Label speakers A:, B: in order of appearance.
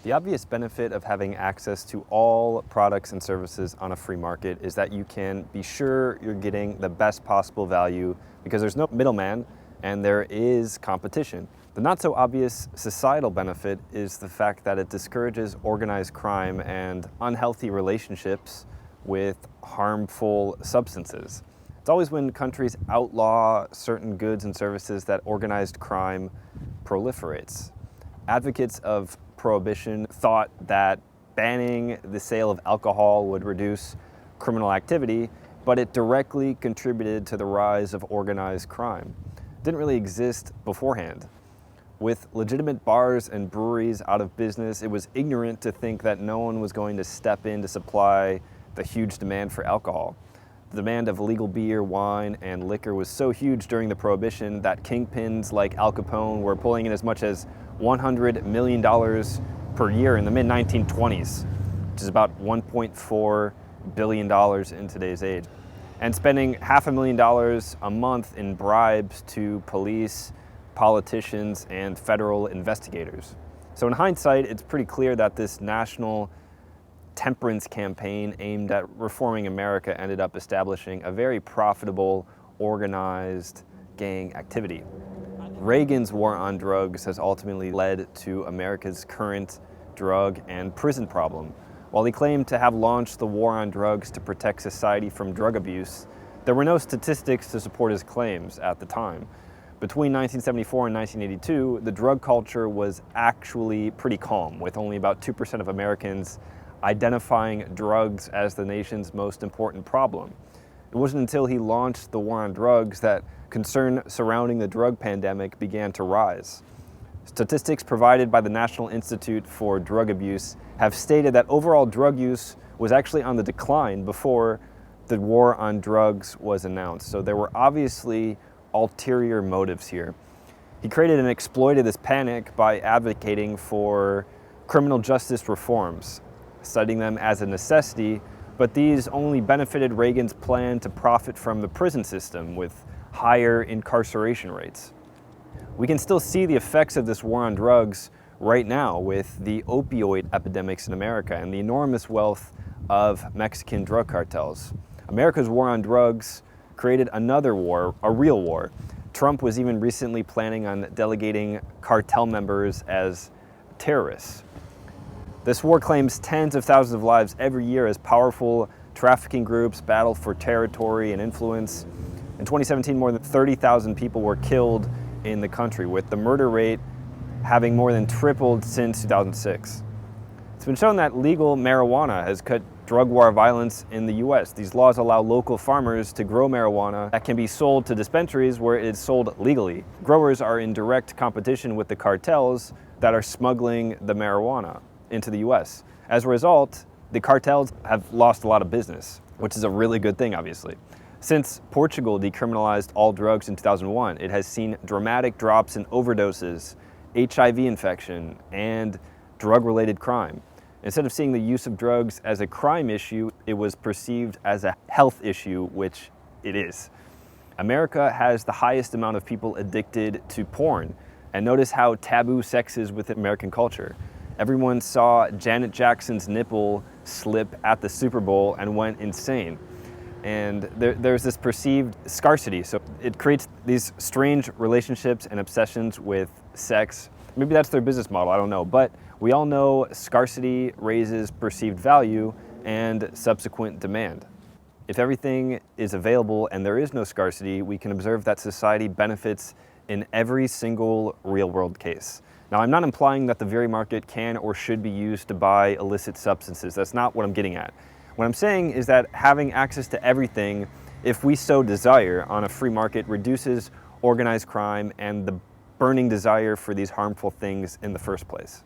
A: The obvious benefit of having access to all products and services on a free market is that you can be sure you're getting the best possible value because there's no middleman and there is competition. The not so obvious societal benefit is the fact that it discourages organized crime and unhealthy relationships with harmful substances. It's always when countries outlaw certain goods and services that organized crime proliferates. Advocates of prohibition thought that banning the sale of alcohol would reduce criminal activity, but it directly contributed to the rise of organized crime. It didn't really exist beforehand. With legitimate bars and breweries out of business, it was ignorant to think that no one was going to step in to supply the huge demand for alcohol. The demand of legal beer, wine, and liquor was so huge during the Prohibition that kingpins like Al Capone were pulling in as much as $100 million per year in the mid-1920s, which is about $1.4 billion in today's age, and spending $500,000 a month in bribes to police, politicians, and federal investigators. So in hindsight, it's pretty clear that this national temperance campaign aimed at reforming America ended up establishing a very profitable, organized gang activity. Reagan's war on drugs has ultimately led to America's current drug and prison problem. While he claimed to have launched the war on drugs to protect society from drug abuse, there were no statistics to support his claims at the time. Between 1974 and 1982, the drug culture was actually pretty calm, with only about 2% of Americans identifying drugs as the nation's most important problem. It wasn't until he launched the war on drugs that concern surrounding the drug pandemic began to rise. Statistics provided by the National Institute for Drug Abuse have stated that overall drug use was actually on the decline before the war on drugs was announced. So there were obviously ulterior motives here. He created and exploited this panic by advocating for criminal justice reforms, citing them as a necessity, but these only benefited Reagan's plan to profit from the prison system with higher incarceration rates. We can still see the effects of this war on drugs right now with the opioid epidemics in America and the enormous wealth of Mexican drug cartels. America's war on drugs created another war, a real war. Trump was even recently planning on delegating cartel members as terrorists. This war claims tens of thousands of lives every year as powerful trafficking groups battle for territory and influence. In 2017, more than 30,000 people were killed in the country, with the murder rate having more than tripled since 2006. It's been shown that legal marijuana has cut drug war violence in the US. These laws allow local farmers to grow marijuana that can be sold to dispensaries where it is sold legally. Growers are in direct competition with the cartels that are smuggling the marijuana into the US. As a result, the cartels have lost a lot of business, which is a really good thing, obviously. Since Portugal decriminalized all drugs in 2001, it has seen dramatic drops in overdoses, HIV infection, and drug-related crime. Instead of seeing the use of drugs as a crime issue, it was perceived as a health issue, which it is. America has the highest amount of people addicted to porn, and notice how taboo sex is within American culture. Everyone saw Janet Jackson's nipple slip at the Super Bowl and went insane. And there's this perceived scarcity. So it creates these strange relationships and obsessions with sex. Maybe that's their business model, I don't know. But we all know scarcity raises perceived value and subsequent demand. If everything is available and there is no scarcity, we can observe that society benefits in every single real-world case. Now, I'm not implying that the Virie market can or should be used to buy illicit substances. That's not what I'm getting at. What I'm saying is that having access to everything, if we so desire, on a free market reduces organized crime and the burning desire for these harmful things in the first place.